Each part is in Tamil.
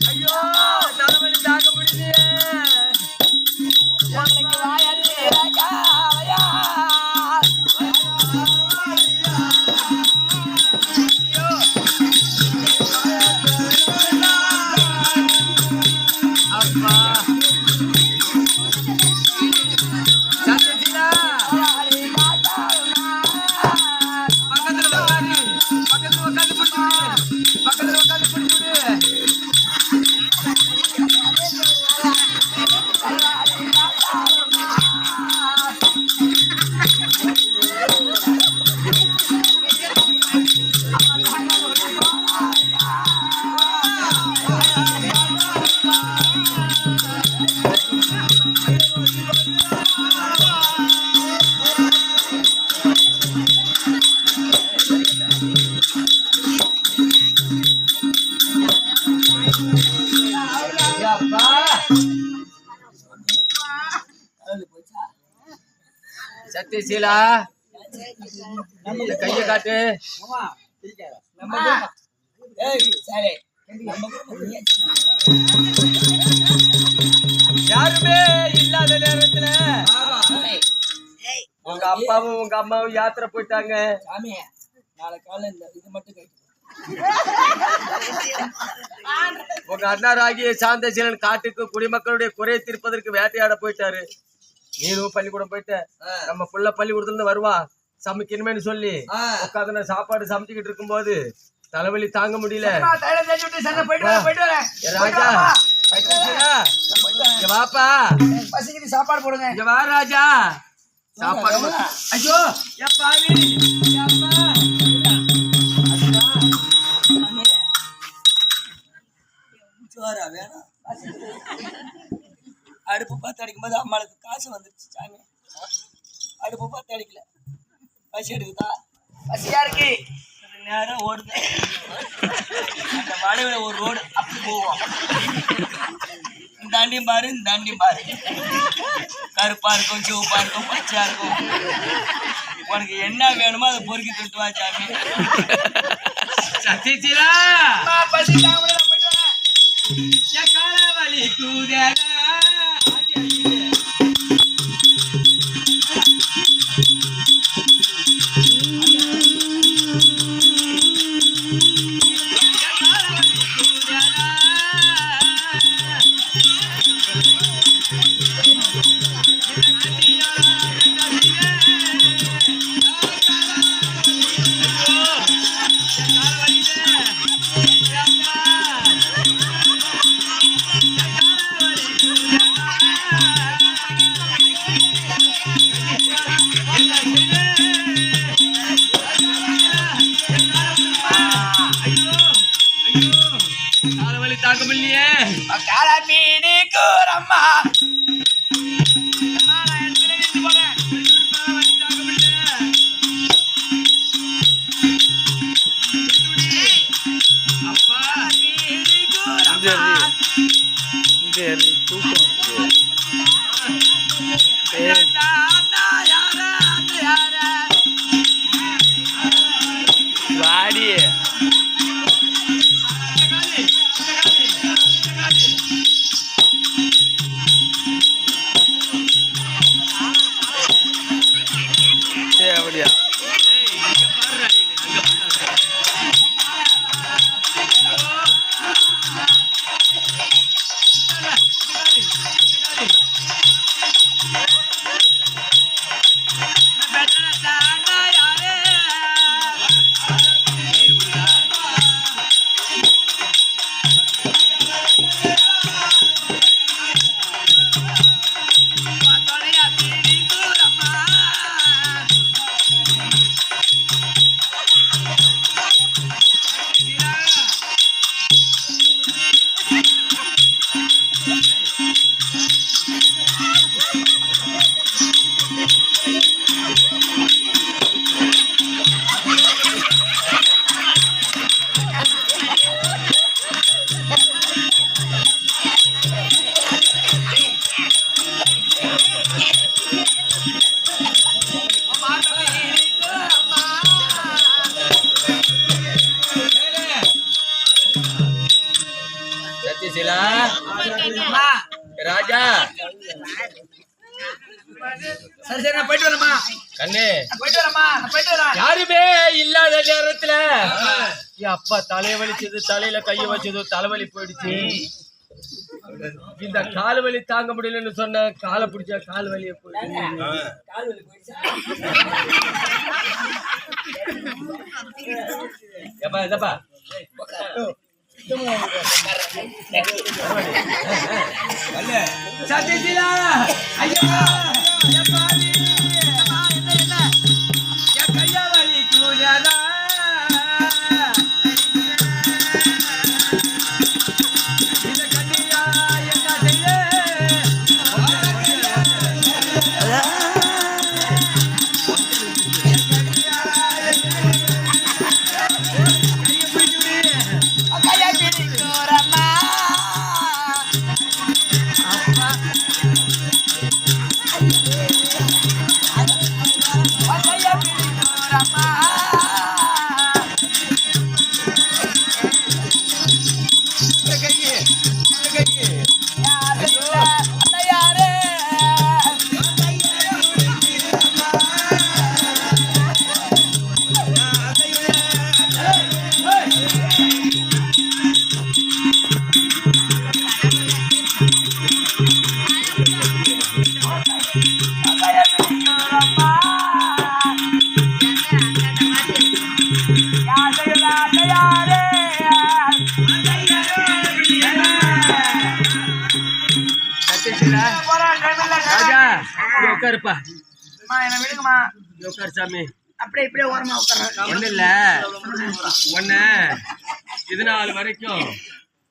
ஐயோ தலைவலி தாங்க முடியலையே. சத்யசீலா கைய காட்டு. யாருமே இல்லாத நேரத்துல உங்க அப்பாவும் உங்க அம்மாவும் யாத்திரை போயிட்டாங்க. உங்க அண்ணாராகிய சாந்தசீலன் காட்டுக்கு குடிமக்களுடைய குறையை தீர்ப்பதற்கு வேட்டையாட போயிட்டாரு. நீனும் பள்ளிக்கூடம் போயிட்ட. நம்ம புள்ள பள்ளிக்கூடத்துல இருந்து வருவா சமைக்கணுமேனு சொல்லி உட்காந்து சாப்பாடு சமைச்சுக்கிட்டு இருக்கும் போது தலைவலி தாங்க முடியல. ராஜா வாப்பா சாப்பாடு போடுங்க. இங்க வா ராஜா சாப்பாடு. ஐயோ வேணாம். அடுப்பு பார்த்து அடிக்கும் போது அம்மாளுக்கு காசு வந்துருச்சு சாமி. அடுப்பு பார்த்து அடிக்கல. பசி எடுக்குதா? பசியா இருக்கு. நேரம் ஓடுது. அந்த வளைவுல ஒரு ரோடு அப்படி போவோம். இந்த தாண்டியும் பாரு, இந்த தாண்டியும் பாரு. கருப்பா இருக்கும், சிவப்பா இருக்கும், பச்சையா இருக்கும். உனக்கு என்ன வேணுமோ அதை பொறுக்கி திட்டு வா சாமி. சத்யசீலா பசி காலவலி கூதேடா. சத்யசீலா ராஜா சரி சரி நான் போயிட்டு வரேம்மா. கண்ணு போயிட்டு வரேம்மா, போயிட்டு வரேன். யாருமே இல்லாத நேரத்துல என் அப்பா தலைய வலிச்சது, தலையில கைய வச்சது, தலைவலி போயிடுச்சு. இந்த கால் வலி தாங்க முடியலன்னு சொன்ன காலை பிடிச்ச கால் வலிய போயிடுச்சு. எப்பா இதப்பா சத்யசீலா ஐயா கையா வலி கூடாதா ராஜா உட்காருப்பா. என்ன விடுங்கம்மா. உட்காரு சாமி. அப்படியே இப்படியே ஓரமா உட்கார்றேன். ஒண்ணு இல்ல ஒண்ணு இது நாள் வரைக்கும்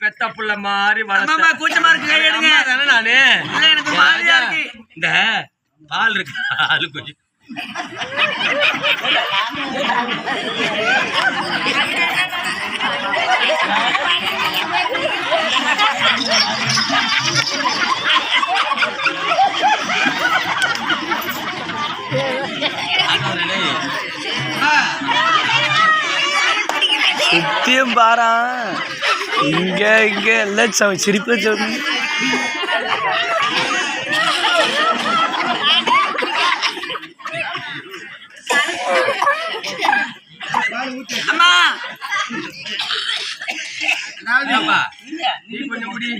பெத்த புள்ள மாதிரி அம்மா கூச்சமா இருக்கு, கை எடுங்க. தானே நானு எனக்கு மாதிரியா இருக்கு. இந்த பால் இருக்கு ஆளு கொஞ்சம் சுத்தியும் பாரா இங்க இங்க எல்லாம் சிரிப்பு சொல்லு. அம்மா நீ கொஞ்சம் முடி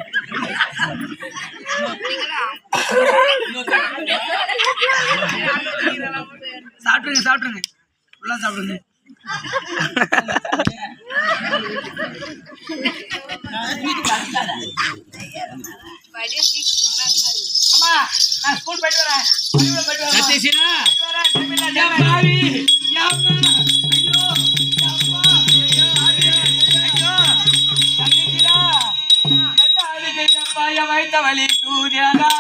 சாப்பிட்டுருங்க சாப்பிட்டுருங்க ஃபுல்லா சாப்பிடுங்க. அம்மா நான் ஸ்கூல் போயிட்டு வரேன். சத்யசீலா வைத்த வலி தூதியதா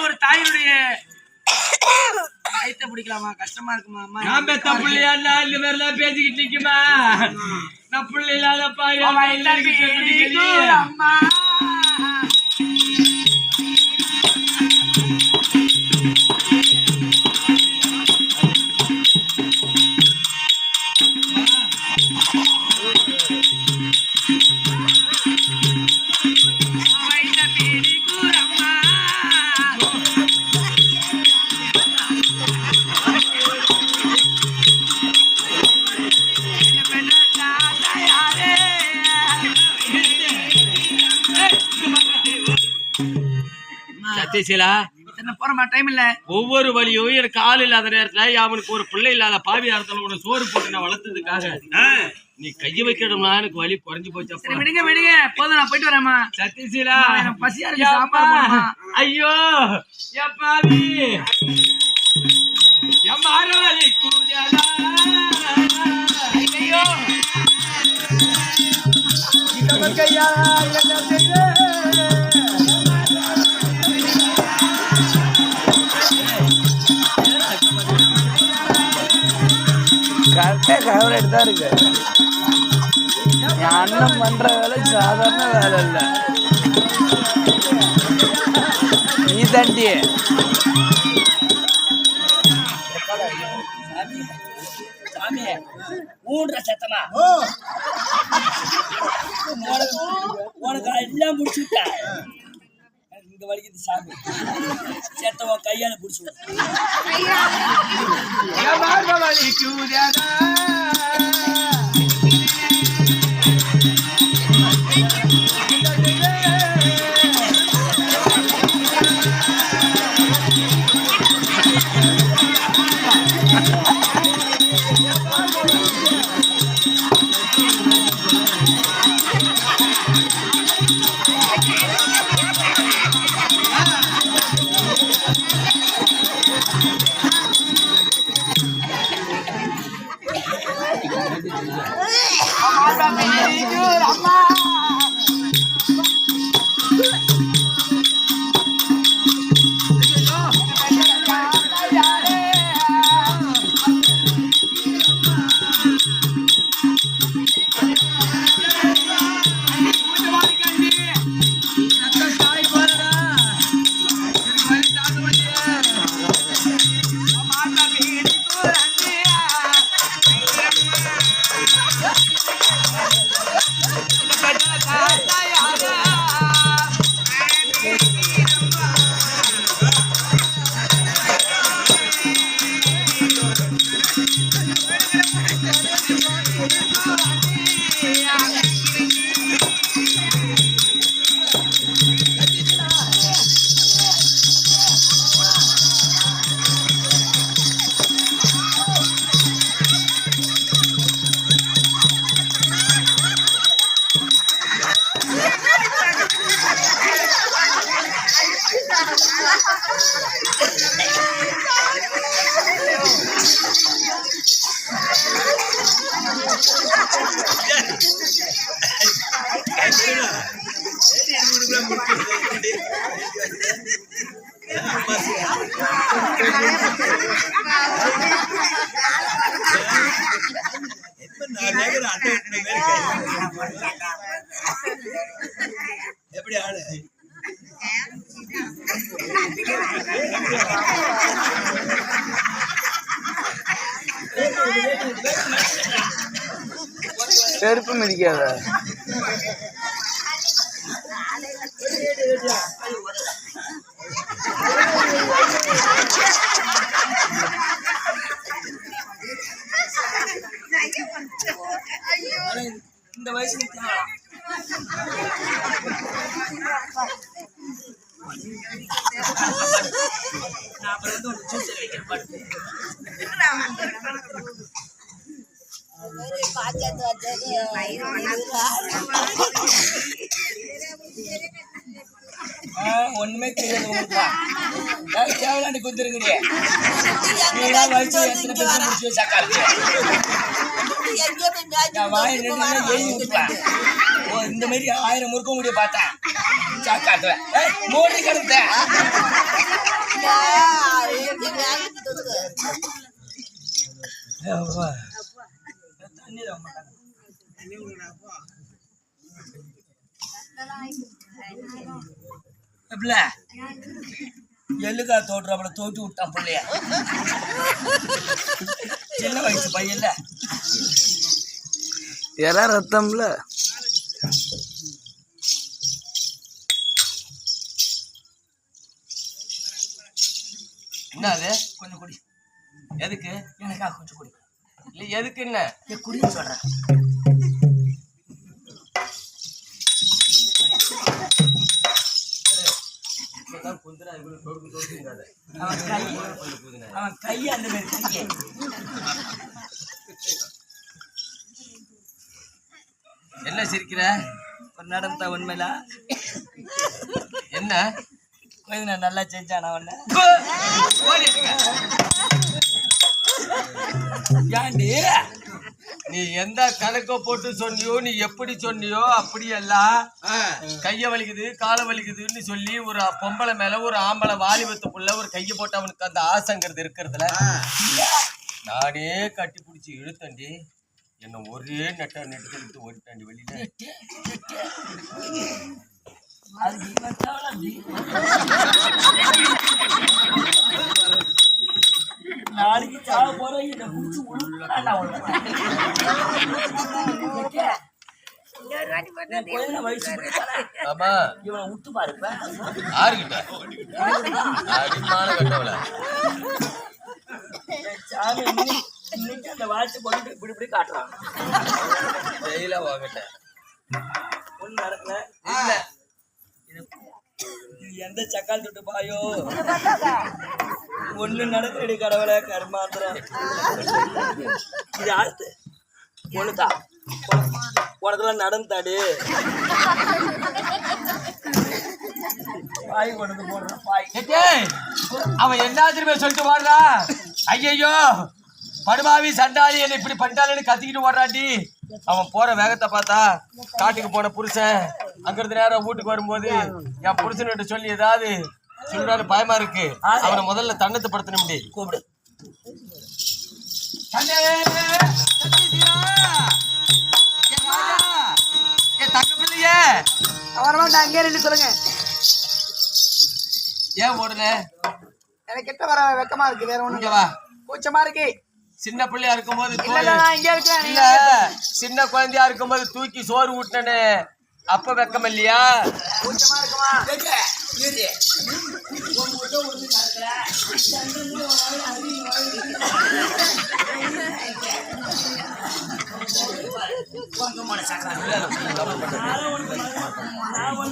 ஒரு தாயுடைய கைத்த பிடிக்கலாமா? கஷ்டமா இருக்குமா? நான் பெத்த புள்ளையா நாலு பேர்ல பேசிக்கிட்டு நிக்குமா? நான் புள்ளை இல்லாதப்பா அம்மா சத்யசீலா போறமா டைம் இல்ல. ஒவ்வொரு வழியும் எனக்கு ஆள் இல்லாத நேரத்துல அவனுக்கு ஒரு பிள்ளை இல்லாத பாவி அர்த்தம் உன சோறு போட்டு நான் வளர்த்ததுக்காக நீ கைய வைக்கணும்னா எனக்கு வலி குறைஞ்சு போச்சு. சரி விடுங்க விடுங்க, போதும் நான் போயிட்டு வரேம்மா. சத்யசீலா எனக்கு பசியா இருக்கு, சாப்பாடு போடுமா. ஐயோ என் பாவி என் மாறவழி கூஜலா ஐயோ கரெக்டா கவரேட் தான் இருக்கு. என் அண்ணன் பண்ற வேலை சாதாரண வேலை இல்ல. நீ தாண்டி சாமி ஊன்ற சத்தமா உனக்கு எல்லாம் முடிச்சுட்டா. இங்க வலிக்குது சாமி, செத்தவன் கையால பிடிச்சு என் மாறவழி கூஜலா எப்படி ஆளு செருப்பு மிதிக்காத. இந்த வயசு நான் அப்புறம் வந்து ஒரு ஜூஸ் வைக்கிறேன் பாட்டு. ஒண்ணுமே தெரியாது தேவையாண்டி குத்துருக்குது. வயசு எத்தனை பேர் முடிச்சு சாக்காரு வாய் எழுதி விட்டுப்பேன். இந்த மாதிரி 1000 முறுக்க முடிய பார்த்தேன் சாக்காட்டுவேன். மோடி கடுத்தேன் தண்ணி எள்ளுக்கா தோட்டுறாப்புல தோட்டி விட்டான் பிள்ளைய. சின்ன வயசு பையன்ல எல்லாம் ரத்தம்ல. என்ன அது? கொஞ்சம் குடி. எதுக்கு? எனக்கா கொஞ்சம் குடி. இல்லை எதுக்கு? என்ன குடின்னு சொல்றேன். குந்திர அவன் கை அந்த மாதிரி கையை என்ன சிரிக்கிற? ஒரு நடந்த உண்மையில என்ன நான் நல்லா செஞ்சான அவன ஏண்டி நீ எந்த கணக்கை போட்டு சொன்னியோ, நீ எப்படி சொன்னியோ அப்படியெல்லாம் கைய வலிக்குது காலை வலிக்குதுன்னு சொல்லி ஒரு பொம்பளை மேல ஒரு ஆம்பளை வாலிபத்துக்குள்ள ஒரு கையை போட்டு அவனுக்கு அந்த ஆசைங்கிறது இருக்கிறதுல நானே கட்டி பிடிச்சி இழுத்தண்டி. என்ன ஒரே நெட்டு ஓடிட்டாண்டி வெளியில. நாளைக்கு சாவ போறேன் இதை முடிச்சு ஆமா இவனை விட்டு பாருப்ப யாருக்கிட்ட அடிமான கட்டவள சாமி இன்னைக்கு அந்த வாட்சி போட்டு இப்படி இப்படி காட்டுறான். ஜெயில வாங்கிட்ட ஒண்ணு நடக்கல இல்ல. இது எந்த சக்கால் தொட்டு பாயோ ஒண்ணு நடக்கடி கடவுளை கர்மாந்திரம். இது ஆழ்த்து ஒண்ணுதா உனக்கெல்லாம் நடந்தாடு பாய் கொண்டு போடுறான் பாய். அவன் என்ன திரும்ப சொல்லிட்டு ஓடுறா? ஐயோ படுபாவி சண்டாளி என்ன இப்படி பண்ணிட்டாலேன்னு கத்திக்கிட்டு ஓடுறாண்டி. அவன் போற வேகத்தை பார்த்தா காட்டுக்கு போன புருஷன் அங்கிருந்து நேரம் வீட்டுக்கு வரும்போது என் புருஷன்கிட்ட சொல்லி ஏதாவது சொல்றாரு, பயமா இருக்கு. அவனை முதல்ல தன்னத்தை படுத்தணும். கூப்பிடு தங்க பிள்ளையே அவரமா அங்கே ரெண்டு சொல்லுங்க. ஏன் ஓடுன? எனக்கு கிட்ட வர வெக்கமா இருக்கு, வேற ஒண்ணும் இங்க வா. கூச்சமா இருக்கு. சின்ன பிள்ளையா இருக்கும்போது இங்க இருக்கேன். இல்ல சின்ன குழந்தையா இருக்கும்போது தூக்கி சோறு ஊட்டினே, அப்ப வெக்கம் இல்லையா? கூச்சமா இருக்குமா?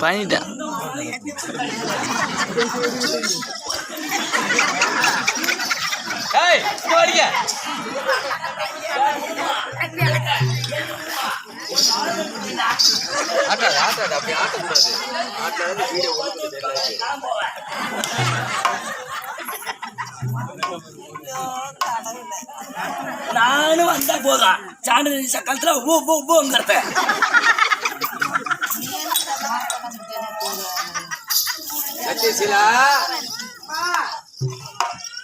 பண்ணிட்டேன். ஏய் போடிங்க. ஆட்டாத ஆட்டாத அப்படி ஆட்டக்கூடாது. ஆட்டாத வீடியோ நானும் வந்தா போதும் சாண்டு சக்காலத்துல ஓங்கிறத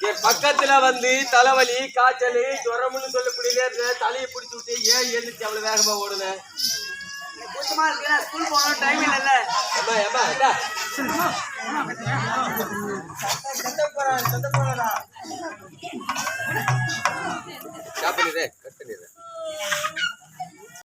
என் பக்கத்துல வந்து தலைவலி காய்ச்சல் ஜுரம்னு சொல்லக்கூடிய நேரத்துல தலையை பிடிச்சி விட்டு ஏன் எழுந்துச்சு அவ்வளவு வேகமா ஓடுன? கூச்சமா இருக்கு, ஸ்கூல் போகணும், டைம் இல்ல. ஏமா ஏமா இதா சாப்பிடுறேன்.